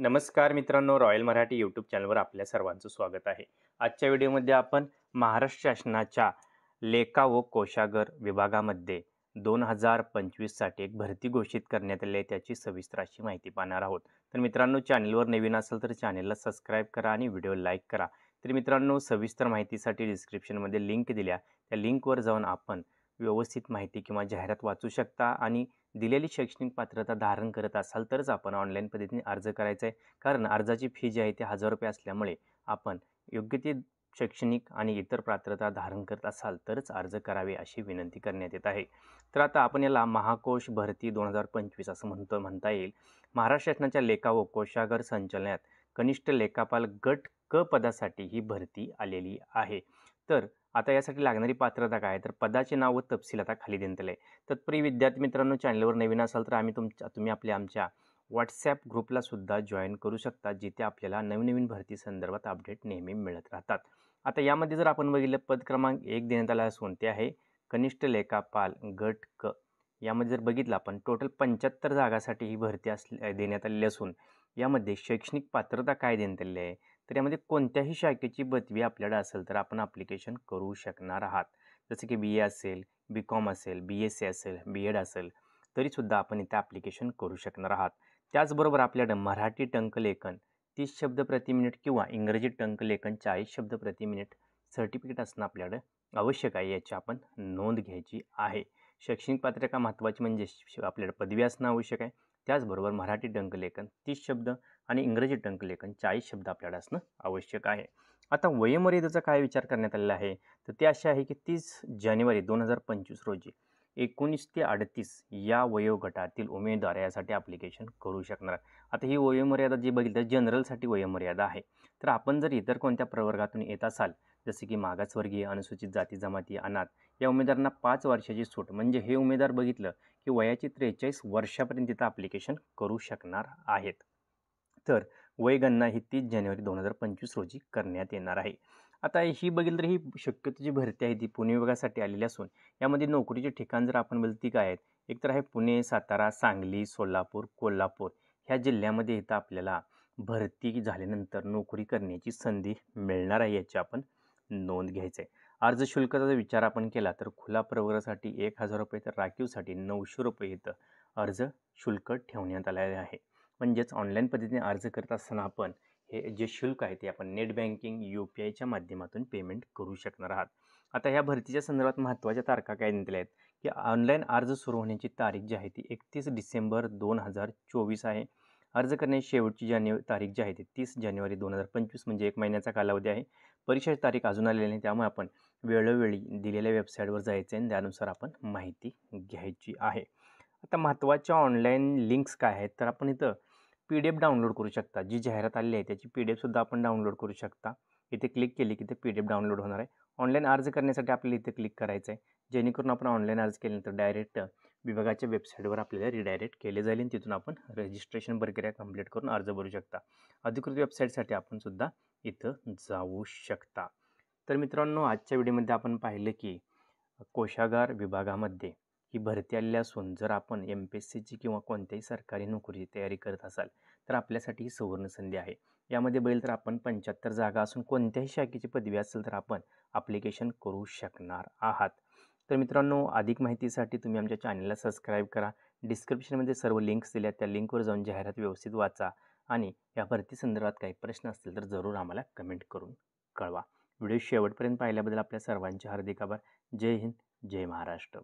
नमस्कार मित्रांनो, royal Marathi YouTube चॅनलवर आपल्या सर्वांचं स्वागत आहे. आजच्या व्हिडिओमध्ये आपण महाराष्ट्र शासनाच्या लेखा व कोषागार विभागामध्ये 2025साठी एक भरती घोषित करण्यात आली आहे, त्याची सविस्तर अशी माहिती पाहणार आहोत. तर मित्रांनो, चॅनलवर नवीन असेल तर चॅनलला सबस्क्राईब करा आणि व्हिडिओ लाईक करा. तर मित्रांनो, सविस्तर माहितीसाठी डिस्क्रिप्शनमध्ये लिंक दिल्या, त्या लिंकवर जाऊन आपण व्यवस्थित माहिती किंवा जाहिरात वाचू शकता आणि दिलेली शैक्षणिक पात्रता धारण करत असाल तरच आपण ऑनलाईन पद्धतीने अर्ज करायचा आहे. कारण अर्जाची फी जी आहे ती ₹1000 असल्यामुळे आपण योग्य ती शैक्षणिक आणि इतर पात्रता धारण करत असाल तरच अर्ज करावे अशी विनंती करण्यात येत आहे. तर आता आपण याला महाकोश भरती 2025 असं म्हणता येईल. महाराष्ट्र शासनाच्या लेखा व कोषागार संचालनात कनिष्ठ लेखापाल गट क पदासाठी ही भरती आलेली आहे. तर आता यासाठी लागणारी पात्रता काय, तर पदाचे नाव व तपशील आता खाली देण्यात आले. तत्पूर्वी विद्यार्थी मित्रांनो, चॅनलवर नवीन असाल तर तुम्ही आमच्या व्हॉट्सॲप ग्रुपला सुद्धा जॉईन करू शकता, जिथे आपल्याला नवीन भरती संदर्भात अपडेट नेहमी मिळत राहतात. आता यामध्ये जर आपण बघितलं, पद क्रमांक 1 देण्यात आला असून ते आहे कनिष्ठ लेखापाल गट क. यामध्ये जर बघितलं आपण टोटल 75 जागासाठी ही भरती देण्यात आलेली असून यामध्ये शैक्षणिक पात्रता काय देण्यात आलेली आहे, तर यामध्ये कोणत्याही शाखेची 12वी आपल्याकडे असेल तर आपण ॲप्लिकेशन करू शकणार आहात. जसं की BA असेल, BCom असेल, BSc असेल, B.Ed असेल, तरीसुद्धा आपण इथे ॲप्लिकेशन करू शकणार आहात. त्याचबरोबर आपल्याकडं मराठी टंकलेखन 30 शब्द प्रति मिनिट किंवा इंग्रजी टंकलेखन 40 शब्द प्रति मिनिट सर्टिफिकेट असणं आपल्याकडं आवश्यक आहे, याची आपण नोंद घ्यायची आहे. शैक्षणिक पात्रता महत्त्वाची म्हणजे आपल्याला पदवी असणं आवश्यक आहे. त्याचबरोबर मराठी टंकलेखन 30 शब्द आणि इंग्रजी टंकलेखन 40 शब्द आपल्याला असणं आवश्यक आहे. आता वयोमर्यादेचा काय विचार करण्यात आलेला आहे, तर ते असे आहे की 30 जानेवारी 2025 रोजी 19 ते 38 या वयोगटातील उमेदवार यासाठी ॲप्लिकेशन करू शकणार. आता ही वयोमर्यादा जी बघितली जनरलसाठी वयोमर्यादा आहे. तर आपण जर इतर कोणत्या प्रवर्गातून येत असाल, जसे की मागासवर्गीय, अनुसूचित जाती जमाती, अनाथ, या उमेदवारांना 5 वर्षाची सूट, म्हणजे हे उमेदवार बघितलं की वयाची 43 वर्षापर्यंत इथं ॲप्लिकेशन करू शकणार आहेत. तर वयगणना ही 30 जानेवारी 2025 रोजी करण्यात येणार आहे. आता ही बघितलं तर ही शक्यतो जी भरती आहे ती पुणे विभागासाठी आलेली असून यामध्ये नोकरीचे ठिकाण जर आपण बघितलं ती काय आहेत, एक तर आहे पुणे, सातारा, सांगली, सोलापूर, कोल्हापूर ह्या जिल्ह्यामध्ये इथं आपल्याला भरती झाल्यानंतर नोकरी करण्याची संधी मिळणार आहे, याची आपण नोंद घ्यायचं आहे. अर्ज शुल्काचा जर विचार आपण केला तर खुला प्रवर्गासाठी ₹1000, तर राखीवसाठी ₹900 इथं अर्ज शुल्क ठेवण्यात आलेले आहे. म्हणजेच ऑनलाईन पद्धतीने अर्ज करत असताना आपण हे जे शुल्क आहे ते आपण नेट बँकिंग UPIच्या माध्यमातून पेमेंट करू शकणार आहात. आता ह्या भरतीच्या संदर्भात महत्त्वाच्या तारखा काय दिलेल्या आहेत, की ऑनलाईन अर्ज सुरू होण्याची तारीख जी आहे ती 31 डिसेंबर 2024 आहे. अर्ज करण्याची शेवटची तारीख जी आहे ती 30 जानेवारी 2025, म्हणजे 1 महिन्याचा कालावधी आहे. परीक्षेची तारीख अजून आलेली नाही, त्यामुळे आपण वेळोवेळी दिलेल्या वेबसाईटवर जायचं आहे आणि त्यानुसार आपण माहिती घ्यायची आहे. आता महत्त्वाच्या ऑनलाईन लिंक्स काय आहेत, तर आपण इथं PDF डाउनलोड करू शकता. जी जाहिरात आलेली आहे त्याची PDF आपण डाउनलोड करू शकता. इथे क्लिक केली की ते PDF डाउनलोड होणार आहे. ऑनलाईन अर्ज करण्यासाठी आपल्याला इथे क्लिक करायचं आहे, जेणेकरून आपण ऑनलाईन अर्ज केल्यानंतर डायरेक्ट विभागाच्या वेबसाईटवर आपल्याला रिडायरेक्ट केले जाईल आणि तिथून आपण रजिस्ट्रेशन प्रक्रिया कंप्लीट करून अर्ज भरू शकता. अधिकृत वेबसाईटसाठी आपण सुद्धा इथं जाऊ शकता. तर मित्रांनो, आजच्या व्हिडिओमध्ये आपण पाहिलं की कोषागार विभागामध्ये ही भरती आलेली असून जर आपण MPSCची किंवा कोणत्याही सरकारी नोकरीची तयारी करत असाल तर आपल्यासाठी ही सुवर्ण संधी आहे. यामध्ये बघितलं तर आपण 75 जागा असून कोणत्याही शाखेची पदवी असेल तर आपण ॲप्लिकेशन करू शकणार आहात. तर मित्रांनो, अधिक माहितीसाठी तुम्ही आमच्या चॅनलला सबस्क्राईब करा. डिस्क्रिप्शनमध्ये सर्व लिंक्स दिल्या, त्या लिंकवर जाऊन जाहिरात व्यवस्थित वाचा आणि या भरती संदर्भात काही प्रश्न असतील तर जरूर आम्हाला कमेंट करून कळवा. व्हिडिओ शेवटपर्यंत पाहिल्याबद्दल आपल्या सर्वांचे हार्दिक आभार. जय हिंद, जय महाराष्ट्र.